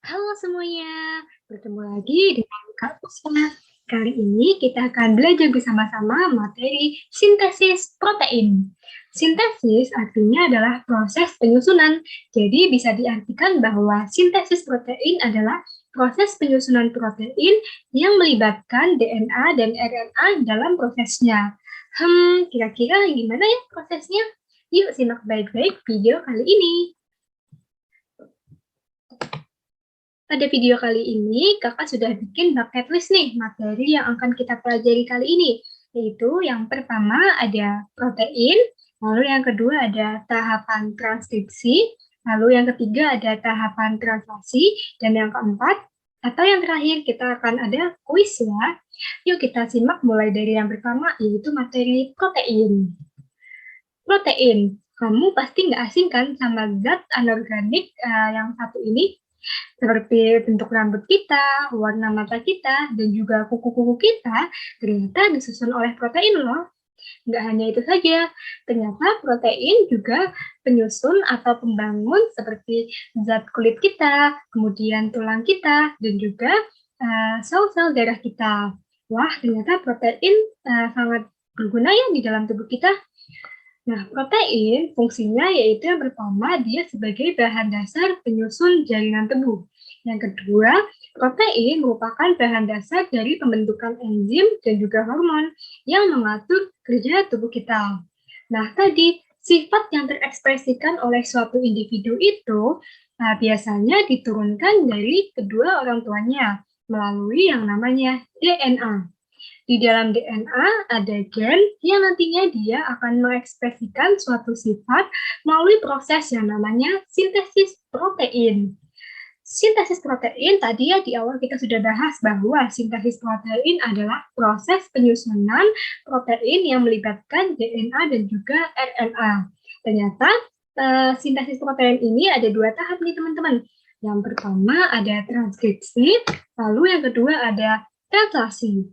Halo semuanya, bertemu lagi dengan Kak Puspa. Kali ini kita akan belajar bersama-sama materi sintesis protein. Sintesis artinya adalah proses penyusunan. Jadi bisa diartikan bahwa sintesis protein adalah proses penyusunan protein yang melibatkan DNA dan RNA dalam prosesnya. Kira-kira gimana ya prosesnya? Yuk simak baik-baik video kali ini. Pada video kali ini, kakak sudah bikin bucket list nih materi yang akan kita pelajari kali ini. Yaitu yang pertama ada protein, lalu yang kedua ada tahapan transkripsi, lalu yang ketiga ada tahapan translasi, dan yang keempat, atau yang terakhir kita akan ada kuis ya. Yuk kita simak mulai dari yang pertama, yaitu materi protein. Protein, kamu pasti nggak asing kan sama zat anorganik yang satu ini? Seperti bentuk rambut kita, warna mata kita, dan juga kuku-kuku kita ternyata disusun oleh protein loh. Nggak hanya itu saja, ternyata protein juga penyusun atau pembangun seperti zat kulit kita, kemudian tulang kita, dan juga sel-sel darah kita. Wah, ternyata protein sangat berguna ya di dalam tubuh kita. Nah, protein fungsinya yaitu yang pertama, dia sebagai bahan dasar penyusun jaringan tubuh. Yang kedua, protein merupakan bahan dasar dari pembentukan enzim dan juga hormon yang mengatur kerja tubuh kita. Nah, tadi sifat yang terekspresikan oleh suatu individu itu biasanya diturunkan dari kedua orang tuanya melalui yang namanya DNA. Di dalam DNA ada gen yang nantinya dia akan mengekspresikan suatu sifat melalui proses yang namanya sintesis protein. Sintesis protein tadi ya di awal kita sudah bahas bahwa sintesis protein adalah proses penyusunan protein yang melibatkan DNA dan juga RNA. Ternyata sintesis protein ini ada dua tahap nih teman-teman. Yang pertama ada transkripsi, lalu yang kedua ada translasi.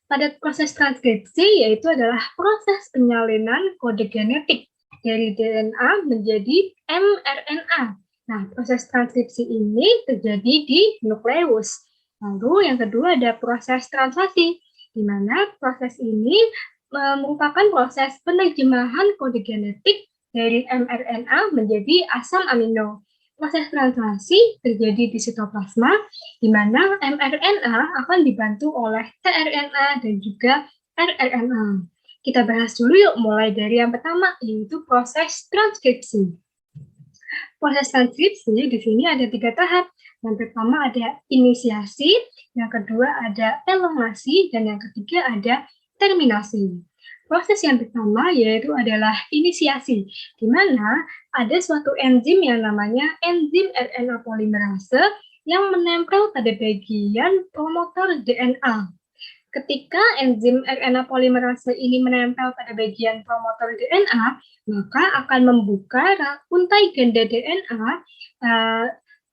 Pada proses transkripsi yaitu adalah proses penyalinan kode genetik dari DNA menjadi mRNA. Nah, proses transkripsi ini terjadi di nukleus. Lalu yang kedua ada proses translasi, di mana proses ini merupakan proses penerjemahan kode genetik dari mRNA menjadi asam amino. Proses translasi terjadi di sitoplasma, di mana mRNA akan dibantu oleh tRNA dan juga rRNA. Kita bahas dulu yuk, mulai dari yang pertama, yaitu proses transkripsi. Proses transkripsi di sini ada 3 tahap. Yang pertama ada inisiasi, yang kedua ada elongasi, dan yang ketiga ada terminasi. Proses yang pertama yaitu adalah inisiasi, di mana ada suatu enzim yang namanya enzim RNA polimerase yang menempel pada bagian promotor DNA. Ketika enzim RNA polimerase ini menempel pada bagian promotor DNA, maka akan membuka untai ganda DNA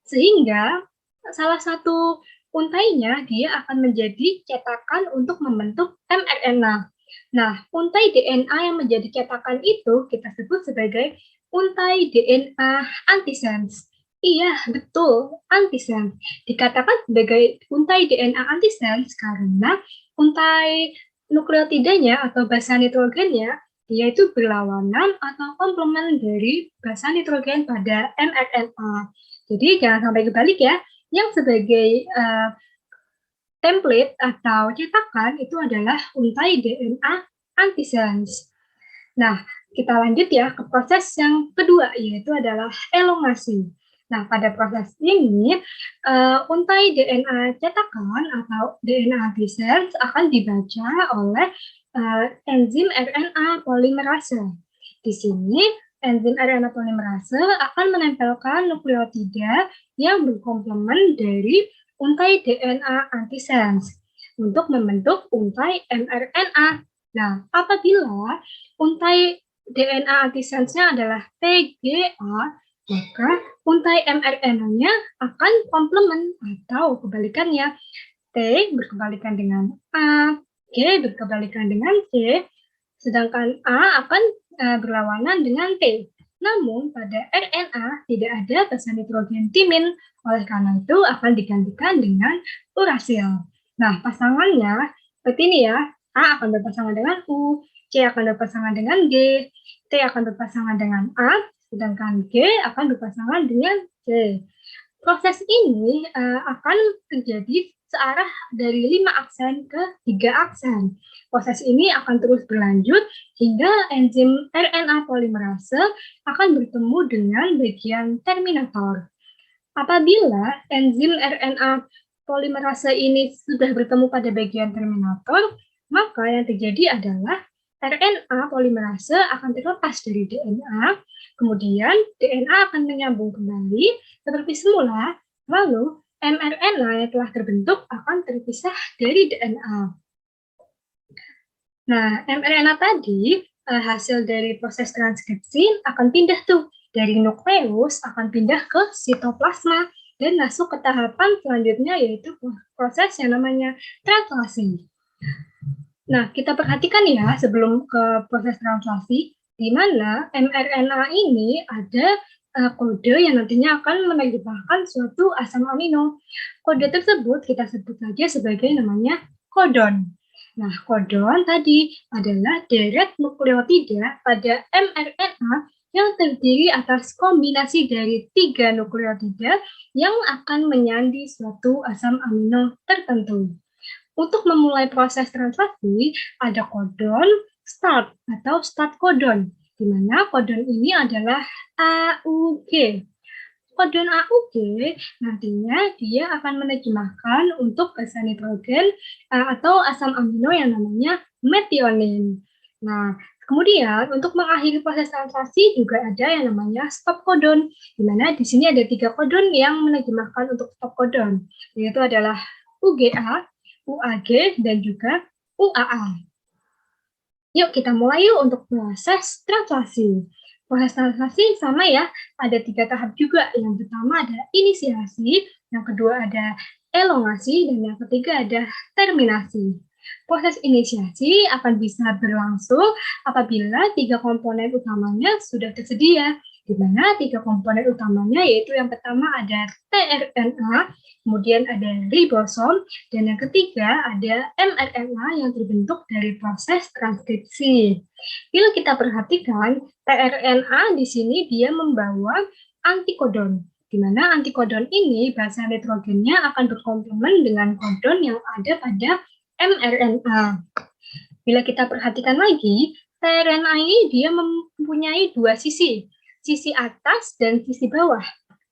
sehingga salah satu untainya dia akan menjadi cetakan untuk membentuk mRNA. Nah, untai DNA yang menjadi cetakan itu kita sebut sebagai untai DNA antisense. Iya, betul, antisense. Dikatakan sebagai untai DNA antisense karena untai nukleotidanya atau basa nitrogennya dia itu berlawanan atau komplement dari basa nitrogen pada mRNA. Jadi jangan sampai kebalik ya. Yang sebagai template atau cetakan itu adalah untai DNA antisense. Nah, kita lanjut ya ke proses yang kedua, yaitu adalah elongasi. Nah, pada proses ini, untai DNA cetakan atau DNA antisense akan dibaca oleh enzim RNA polimerase. Di sini, enzim RNA polimerase akan menempelkan nukleotida yang berkomplement dari untai DNA antisense untuk membentuk untai mRNA. Nah, apabila untai DNA antisense-nya adalah TGA, maka untai mRNA-nya akan komplement atau kebalikannya. T berkebalikan dengan A, G berkebalikan dengan C, sedangkan A akan berlawanan dengan T. Namun pada RNA tidak ada basa nitrogen timin, oleh karena itu akan digantikan dengan urasil. Nah, pasangannya seperti ini ya, A akan berpasangan dengan U, C akan berpasangan dengan G, T akan berpasangan dengan A, sedangkan G akan berpasangan dengan C. Proses ini akan terjadi searah dari 5 aksen ke 3 aksen. Proses ini akan terus berlanjut hingga enzim RNA polimerase akan bertemu dengan bagian terminator. Apabila enzim RNA polimerase ini sudah bertemu pada bagian terminator, maka yang terjadi adalah RNA polimerase akan terlepas dari DNA, kemudian DNA akan menyambung kembali seperti semula, lalu mRNA yang telah terbentuk akan terpisah dari DNA. Nah, mRNA tadi hasil dari proses transkripsi akan pindah tuh dari nukleus akan pindah ke sitoplasma dan masuk ke tahapan selanjutnya yaitu proses yang namanya translasi. Nah, kita perhatikan ya sebelum ke proses translasi, di mana mRNA ini ada kode yang nantinya akan menerjemahkan suatu asam amino. Kode tersebut kita sebut saja sebagai namanya kodon. Nah, kodon tadi adalah deret nukleotida pada mRNA yang terdiri atas kombinasi dari 3 nukleotida yang akan menyandi suatu asam amino tertentu. Untuk memulai proses translasi, ada kodon start atau start kodon, di mana kodon ini adalah AUG. Kodon AUG nantinya dia akan menerjemahkan untuk basa nitrogen atau asam amino yang namanya metionin. Nah, kemudian untuk mengakhiri proses translasi juga ada yang namanya stop kodon, di mana di sini ada 3 kodon yang menerjemahkan untuk stop kodon, yaitu adalah UGA, UAG, dan juga UAA. Yuk kita mulai yuk untuk proses translasi. Proses translasi sama ya, ada 3 tahap juga. Yang pertama ada inisiasi, yang kedua ada elongasi, dan yang ketiga ada terminasi. Proses inisiasi akan bisa berlangsung apabila 3 komponen utamanya sudah tersedia, di mana 3 komponen utamanya yaitu yang pertama ada tRNA, kemudian ada ribosom, dan yang ketiga ada mRNA yang terbentuk dari proses transkripsi. Bila kita perhatikan, tRNA di sini dia membawa antikodon, di mana antikodon ini basa nitrogennya akan berkomplement dengan kodon yang ada pada mRNA. Bila kita perhatikan lagi, tRNA ini dia mempunyai 2 sisi atas dan sisi bawah.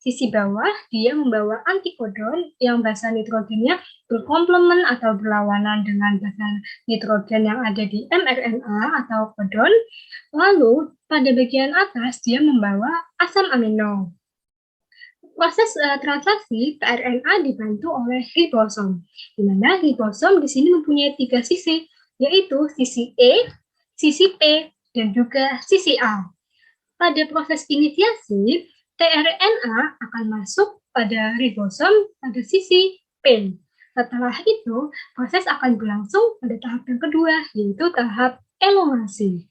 Sisi bawah dia membawa antikodon yang basa nitrogennya berkomplement atau berlawanan dengan basa nitrogen yang ada di mRNA atau kodon. Lalu pada bagian atas dia membawa asam amino. Proses translasi tRNA dibantu oleh ribosom, di mana ribosom di sini mempunyai 3 sisi, yaitu sisi E, sisi P, dan juga sisi A. Pada proses inisiasi, tRNA akan masuk pada ribosom pada sisi P. Setelah itu, proses akan berlangsung pada tahap yang kedua, yaitu tahap elongasi.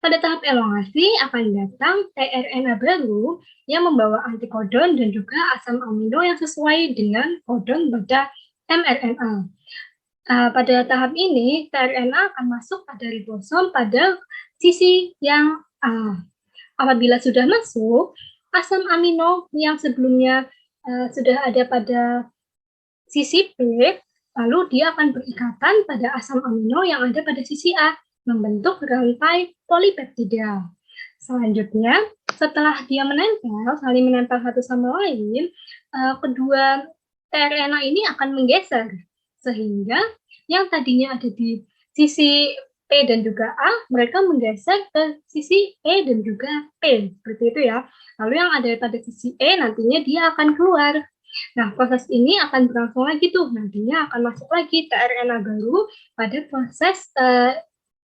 Pada tahap elongasi akan datang tRNA baru yang membawa antikodon dan juga asam amino yang sesuai dengan kodon pada mRNA. Pada tahap ini, tRNA akan masuk pada ribosom pada sisi yang A. Apabila sudah masuk, asam amino yang sebelumnya sudah ada pada sisi P, lalu dia akan berikatan pada asam amino yang ada pada sisi A, membentuk rantai polipeptida. Selanjutnya, setelah dia saling menempel satu sama lain, kedua tRNA ini akan menggeser, sehingga yang tadinya ada di sisi P dan juga A, mereka menggeser ke sisi E dan juga P, seperti itu ya. Lalu yang ada pada sisi E nantinya dia akan keluar. Nah, proses ini akan berlangsung lagi tuh, nantinya akan masuk lagi tRNA baru pada proses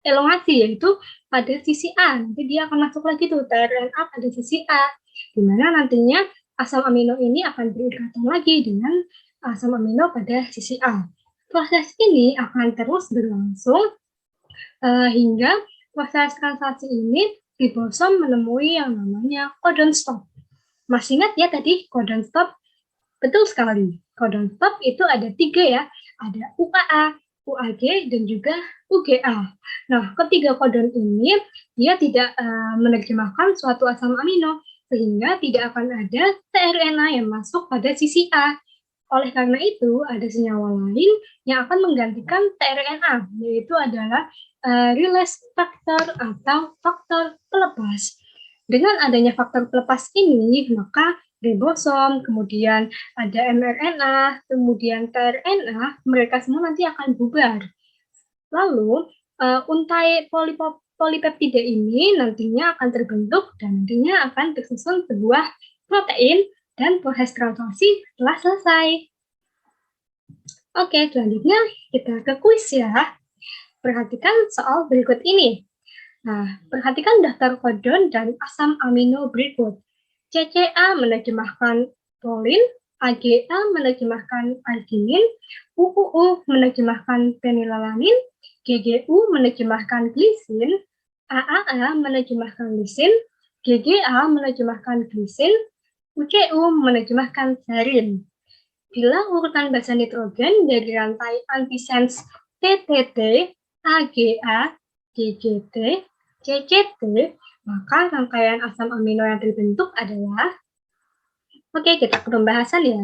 elongasi, yaitu pada sisi A. Nanti dia akan masuk lagi tuh tRNA pada sisi A, di mana nantinya asam amino ini akan berikatan lagi dengan asam amino pada sisi A. Proses ini akan terus berlangsung hingga proses translasi ini ribosom menemui yang namanya codon stop. Masih ingat ya tadi codon stop? Betul sekali. Codon stop itu ada 3 ya. Ada UAA, UAG, dan juga UGA. Nah, ketiga codon ini dia tidak menerjemahkan suatu asam amino, sehingga tidak akan ada tRNA yang masuk pada sisi A. Oleh karena itu, ada senyawa lain yang akan menggantikan tRNA, yaitu adalah release factor atau faktor pelepas. Dengan adanya faktor pelepas ini, maka ribosom, kemudian ada mRNA, kemudian tRNA, mereka semua nanti akan bubar. Lalu, untai polipeptida ini nantinya akan terbentuk dan nantinya akan tersusun sebuah protein dan proses translasi telah selesai. Oke, selanjutnya kita ke kuis ya. Perhatikan soal berikut ini. Nah, perhatikan daftar kodon dan asam amino berikut. CCA menerjemahkan proline, AGA menerjemahkan arginin, UUU menerjemahkan fenilalanin, GGU menerjemahkan glisin, AAA menerjemahkan lisin, GGA menerjemahkan glisin, UCU menerjemahkan serin. Bila urutan basa nitrogen dari rantai antisens TTT, AGA, GGT, CCT, maka rangkaian asam amino yang terbentuk adalah. Oke, kita ke pembahasan ya.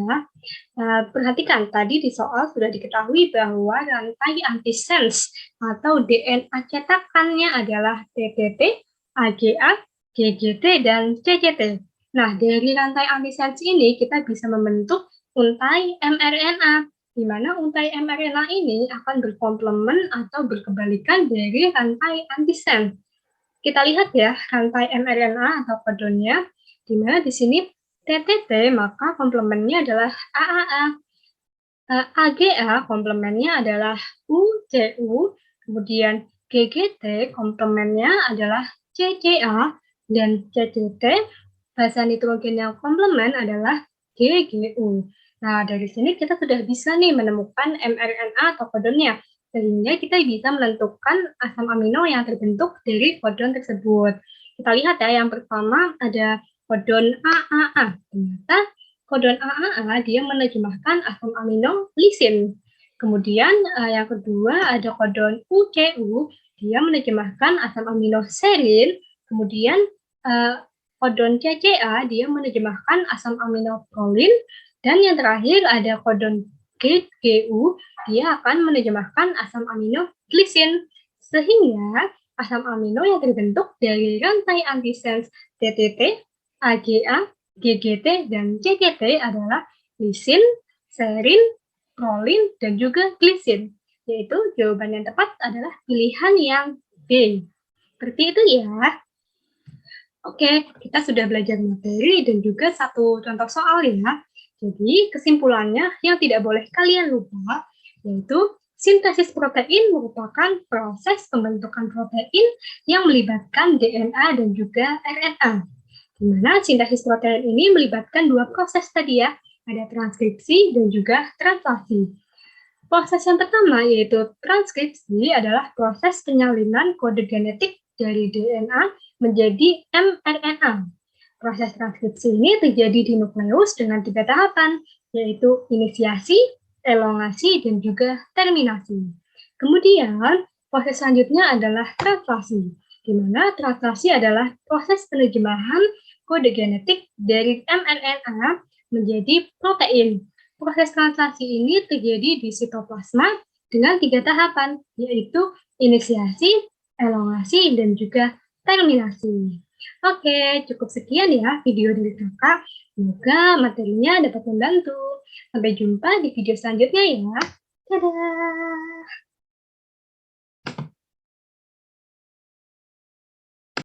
Perhatikan, tadi di soal sudah diketahui bahwa rantai antisens atau DNA cetakannya adalah TTT, AGA, GGT, dan CCT. Nah, dari rantai antisens ini kita bisa membentuk untai mRNA, di mana untai mRNA ini akan berkomplement atau berkebalikan dari rantai antisens. Kita lihat ya, rantai mRNA atau kodonnya, di mana di sini TTT, maka komplemennya adalah AAA. AGA, komplemennya adalah UCU, kemudian GGT, komplemennya adalah CCA, dan CCT, basa nitrogen yang komplemen adalah GGU. Nah, dari sini kita sudah bisa nih menemukan mRNA atau kodonnya, sehingga kita bisa menentukan asam amino yang terbentuk dari kodon tersebut. Kita lihat ya, yang pertama ada kodon AAA. Ternyata kodon AAA dia menerjemahkan asam amino lisin. Kemudian yang kedua ada kodon UCU, dia menerjemahkan asam amino serin. Kemudian kodon CCA dia menerjemahkan asam amino prolin. Dan yang terakhir ada kodon GGU, dia akan menerjemahkan asam amino glisin. Sehingga asam amino yang terbentuk dari rantai antisens TTT, AGA, GGT, dan CCT adalah lisin, serin, prolin, dan juga glisin. Yaitu jawaban yang tepat adalah pilihan yang B. Seperti itu ya. Oke, kita sudah belajar materi dan juga satu contoh soal ya. Jadi kesimpulannya yang tidak boleh kalian lupa yaitu sintesis protein merupakan proses pembentukan protein yang melibatkan DNA dan juga RNA. Di mana sintesis protein ini melibatkan dua proses tadi ya, ada transkripsi dan juga translasi. Proses yang pertama yaitu transkripsi adalah proses penyalinan kode genetik dari DNA menjadi mRNA. Proses transkripsi ini terjadi di nukleus dengan 3 tahapan, yaitu inisiasi, elongasi, dan juga terminasi. Kemudian, proses selanjutnya adalah translasi, di mana translasi adalah proses penerjemahan kode genetik dari mRNA menjadi protein. Proses translasi ini terjadi di sitoplasma dengan 3 tahapan, yaitu inisiasi, elongasi, dan juga terminasi. Oke, cukup sekian ya video dari kakak. Semoga materinya dapat membantu. Sampai jumpa di video selanjutnya ya. Dadah!